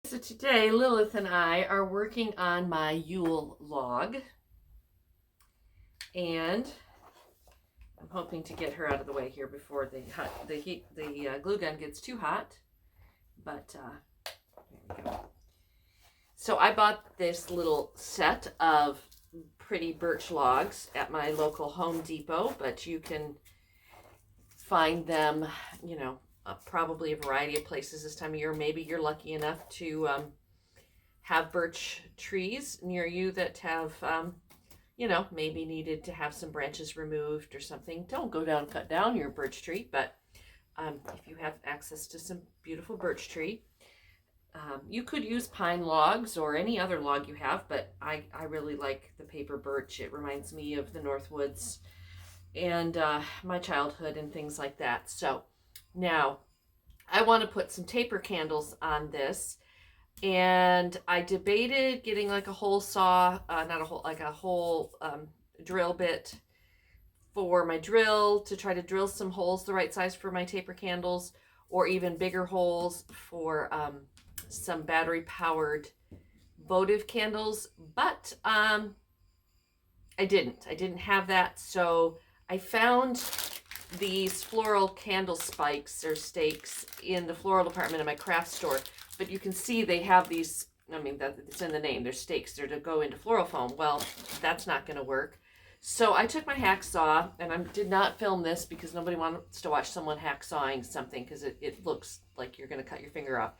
So today Lilith and I are working on my Yule log, and I'm hoping to get her out of the way here before the glue gun gets too hot. But there we go. So I bought this little set of pretty birch logs at my local Home Depot, but you can find them, probably a variety of places this time of year. Maybe you're lucky enough to have birch trees near you that have, maybe needed to have some branches removed or something. Don't go down and cut down your birch tree, but if you have access to some beautiful birch tree, you could use pine logs or any other log you have, but I really like the paper birch. It reminds me of the North Woods and my childhood and things like that. So now I want to put some taper candles on this, and I debated getting like a hole saw, a whole drill bit for my drill to try to drill some holes the right size for my taper candles, or even bigger holes for some battery powered votive candles, but I didn't have that. So I found these floral candle spikes or stakes in the floral department of my craft store, but you can see they have these, it's in the name, they're stakes, they're to go into floral foam. Well, that's not going to work. So I took my hacksaw, and I did not film this because nobody wants to watch someone hacksawing something because it looks like you're going to cut your finger off.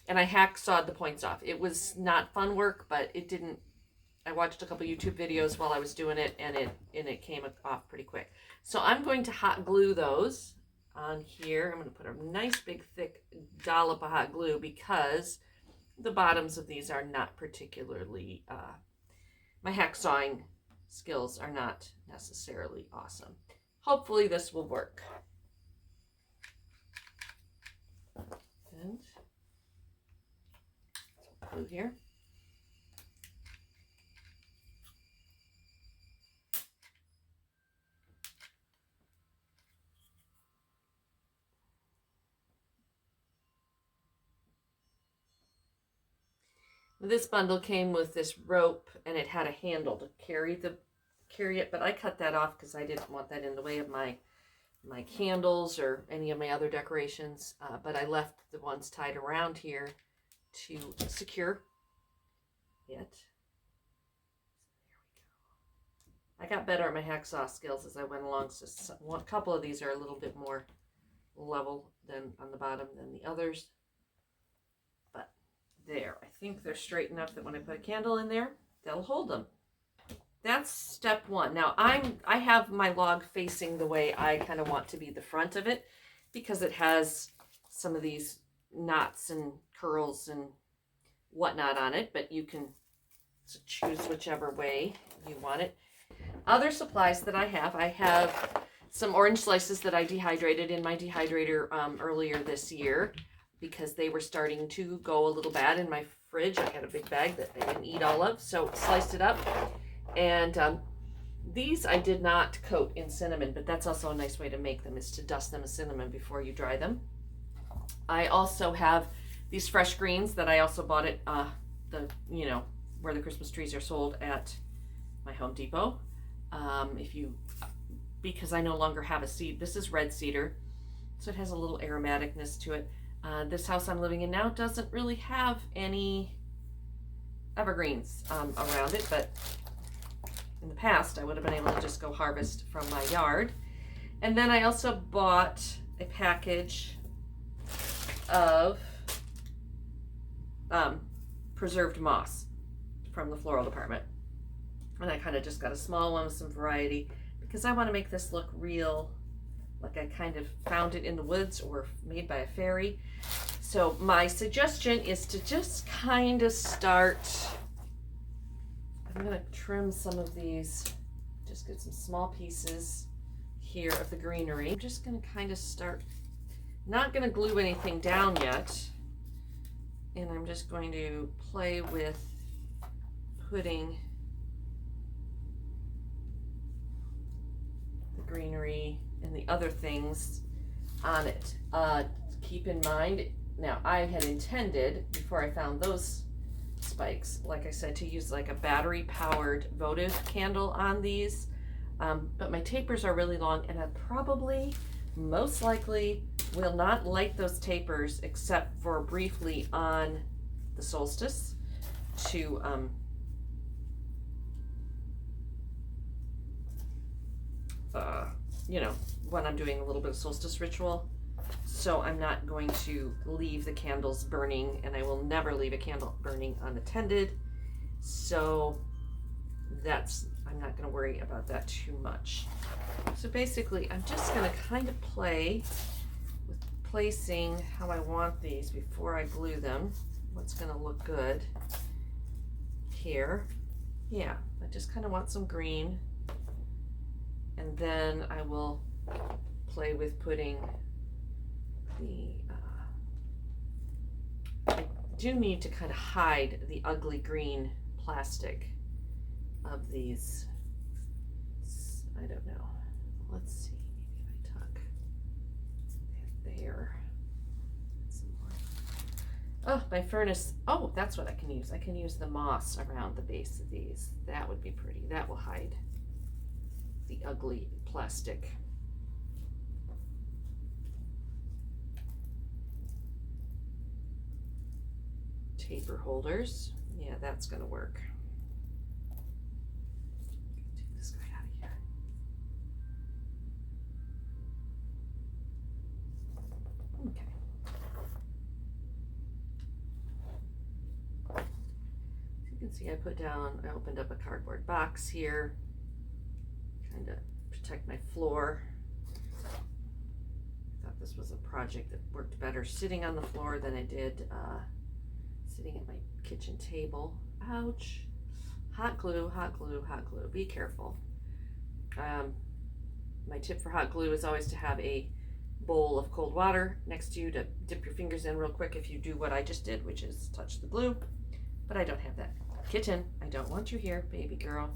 And I hacksawed the points off. It was not fun work, but it didn't. I watched a couple YouTube videos while I was doing it, and it came off pretty quick. So I'm going to hot glue those on here. I'm going to put a nice big thick dollop of hot glue because the bottoms of these are not particularly, my hacksawing skills are not necessarily awesome. Hopefully this will work. And glue here. This bundle came with this rope, and it had a handle to carry it, but I cut that off because I didn't want that in the way of my candles or any of my other decorations, but I left the ones tied around here to secure it. There we go. I got better at my hacksaw skills as I went along, so a couple of these are a little bit more level than on the bottom than the others. There, I think they're straight enough that when I put a candle in there, they'll hold them. That's step one. Now I have my log facing the way I kind of want to be the front of it, because it has some of these knots and curls and whatnot on it, but you can choose whichever way you want it. Other supplies that I have some orange slices that I dehydrated in my dehydrator earlier this year, because they were starting to go a little bad in my fridge. I had a big bag that I didn't eat all of, so sliced it up. And these I did not coat in cinnamon, but that's also a nice way to make them, is to dust them in cinnamon before you dry them. I also have these fresh greens that I also bought at where the Christmas trees are sold at my Home Depot. Because I no longer have a seed. This is red cedar, so it has a little aromaticness to it. This house I'm living in now doesn't really have any evergreens around it, but in the past I would have been able to just go harvest from my yard. And then I also bought a package of preserved moss from the floral department, and I kind of just got a small one with some variety because I want to make this look real, like I kind of found it in the woods or made by a fairy. So my suggestion is to just kind of start, I'm going to trim some of these, just get some small pieces here of the greenery. I'm just going to kind of start, not going to glue anything down yet, and I'm just going to play with putting the greenery and the other things on it. Keep in mind, Now, I had intended, before I found those spikes, like I said, to use like a battery powered votive candle on these, but my tapers are really long, and I probably, most likely, will not light those tapers except for briefly on the solstice to you know, when I'm doing a little bit of solstice ritual. So I'm not going to leave the candles burning, and I will never leave a candle burning unattended. So that's, I'm not going to worry about that too much. So basically, I'm just going to kind of play with placing how I want these before I glue them. What's going to look good here. Yeah, I just kind of want some green. And then I will play with putting the, I do need to kind of hide the ugly green plastic of these. I don't know. Let's see, maybe if I tuck it there. Some more. Oh, my furnace. Oh, that's what I can use. I can use the moss around the base of these. That would be pretty. That will hide the ugly plastic. Taper holders. Yeah, that's going to work. Take this guy out of here. Okay. As you can see, I opened up a cardboard box here, trying to protect my floor. I thought this was a project that worked better sitting on the floor than it did sitting at my kitchen table. Ouch. Hot glue, hot glue, hot glue. Be careful. My tip for hot glue is always to have a bowl of cold water next to you to dip your fingers in real quick if you do what I just did, which is touch the glue. But I don't have that. Kitten, I don't want you here, baby girl.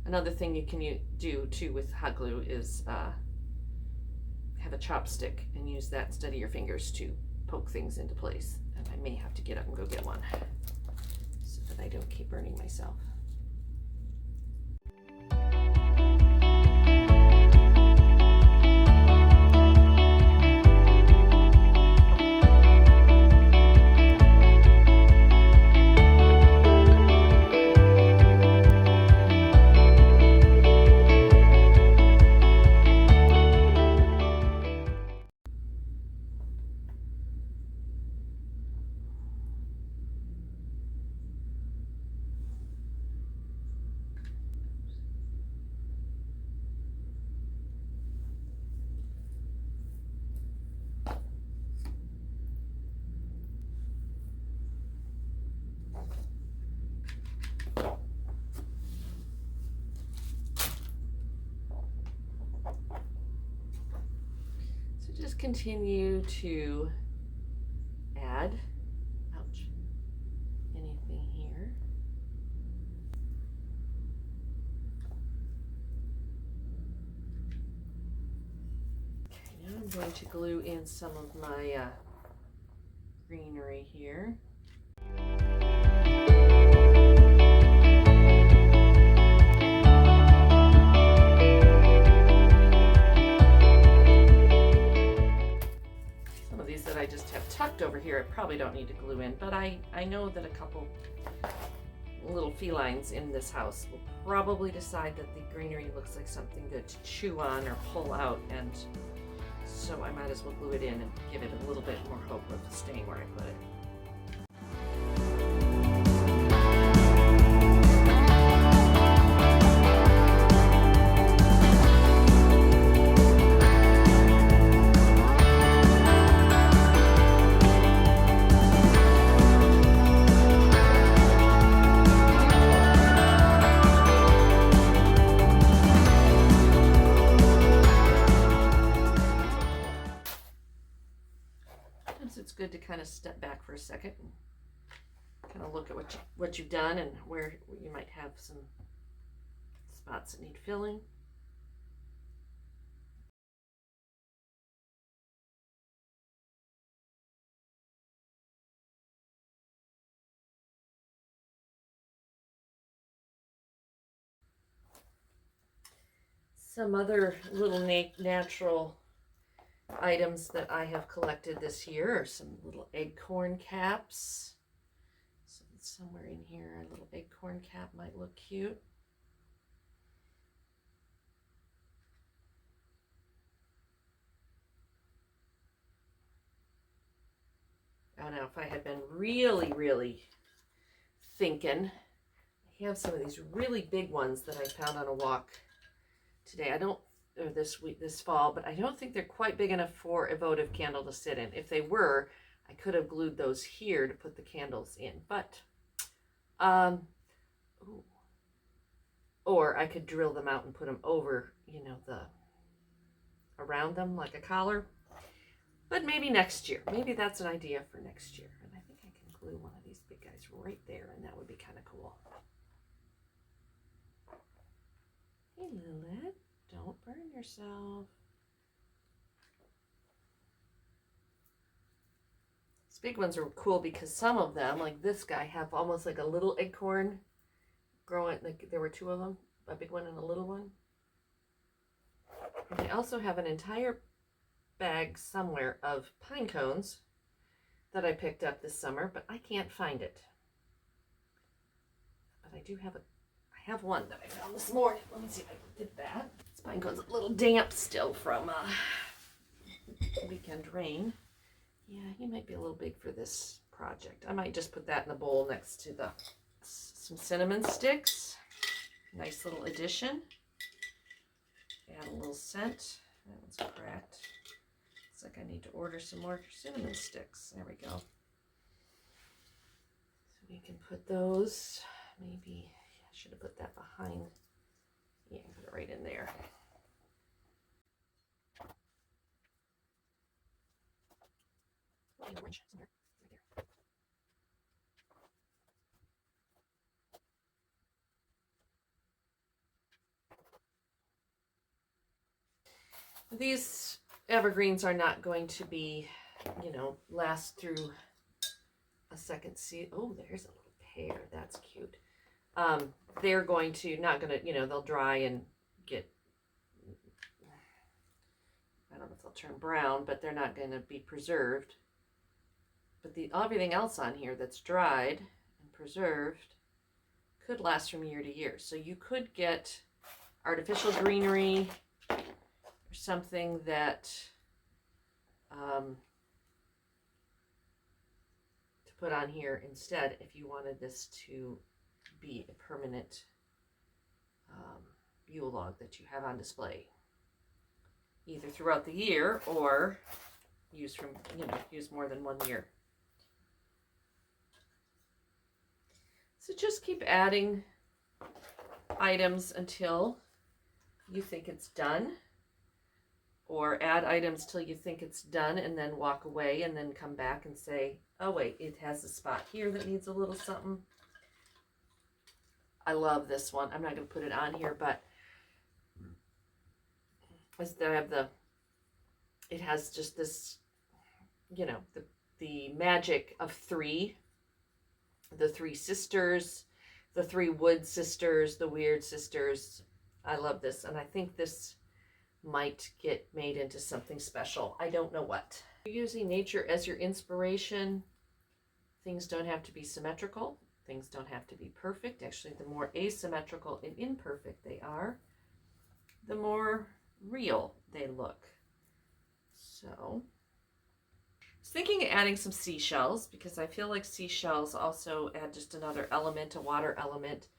Another thing you can do too with hot glue is have a chopstick and use that instead of your fingers to poke things into place. And I may have to get up and go get one so that I don't keep burning myself. Just continue to add, ouch, anything here. Okay, now I'm going to glue in some of my greenery here. I just have tucked over here. I probably don't need to glue in, but I know that a couple little felines in this house will probably decide that the greenery looks like something good to chew on or pull out, and so I might as well glue it in and give it a little bit more hope of staying where I put it. for a second and kind of look at what you've done and where you might have some spots that need filling. Some other little natural items that I have collected this year are some little acorn caps. So somewhere in here, a little acorn cap might look cute. Oh, now if I had been really thinking, I have some of these really big ones that I found on a walk today. Or this fall, but I don't think they're quite big enough for a votive candle to sit in. If they were, I could have glued those here to put the candles in, but or I could drill them out and put them over, around them like a collar. But maybe next year. Maybe that's an idea for next year. And I think I can glue one of these big guys right there, and that would be kind of cool. Hey, Lilith. Don't burn yourself. These big ones are cool because some of them, like this guy, have almost like a little acorn growing. Like there were two of them, a big one and a little one. And they also have an entire bag somewhere of pine cones that I picked up this summer, but I can't find it. But I do have I have one that I found this morning. Let me see if I did that. This pine cone's a little damp still from weekend rain. Yeah, he might be a little big for this project. I might just put that in a bowl next to some cinnamon sticks. Nice little addition. Add a little scent. That one's cracked. Looks like I need to order some more cinnamon sticks. There we go. So we can put those, maybe, I should have put that behind. Yeah, put it right in there. Orange somewhere, right there. These evergreens are not going to be, last through a second season. Oh, there's a little pear. That's cute. They're going to, not going to, they'll dry and get, I don't know if they'll turn brown, but they're not going to be preserved. But everything else on here that's dried and preserved could last from year to year. So you could get artificial greenery or something that to put on here instead if you wanted this to be a permanent Yule log that you have on display, either throughout the year or use more than 1 year. So just keep adding items until you think it's done, or add items till you think it's done and then walk away and then come back and say, oh wait, it has a spot here that needs a little something. I love this one. I'm not going to put it on here, but it has just this, the magic of three. The three sisters, the three wood sisters, the weird sisters. I love this, and I think this might get made into something special. I don't know what. You're using nature as your inspiration. Things don't have to be symmetrical. Things don't have to be perfect. Actually, the more asymmetrical and imperfect they are, the more real they look. So I was thinking of adding some seashells because I feel like seashells also add just another element, a water element.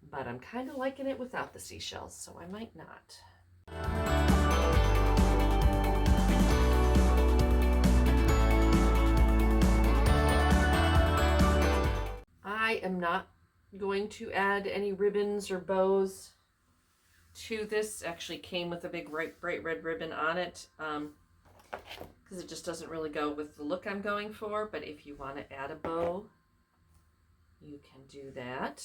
But I'm kind of liking it without the seashells, so I might not. I am not going to add any ribbons or bows to this. Actually came with a big bright red ribbon on it. because it just doesn't really go with the look I'm going for. But if you want to add a bow, you can do that.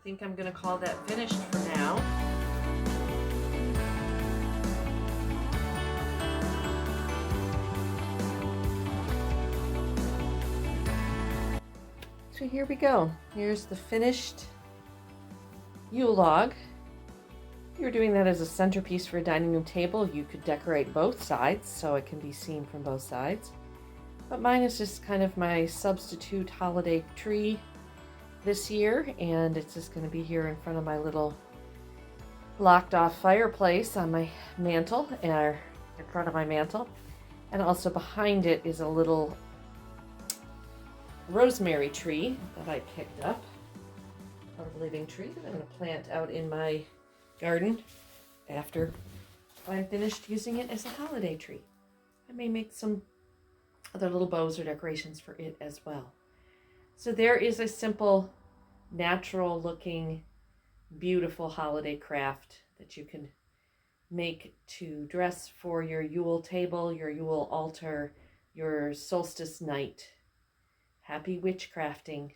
I think I'm going to call that finished for now. So here we go. Here's the finished Yule log. If you were doing that as a centerpiece for a dining room table, you could decorate both sides so it can be seen from both sides. But mine is just kind of my substitute holiday tree this year, and it's just going to be here in front of my little locked off fireplace on my mantle, or in front of my mantle. And also behind it is a little rosemary tree that I picked up, a living tree that I'm going to plant out in my garden after I'm finished using it as a holiday tree. I may make some other little bows or decorations for it as well. So there is a simple, natural looking, beautiful holiday craft that you can make to dress for your Yule table, your Yule altar, your solstice night. Happy witchcrafting.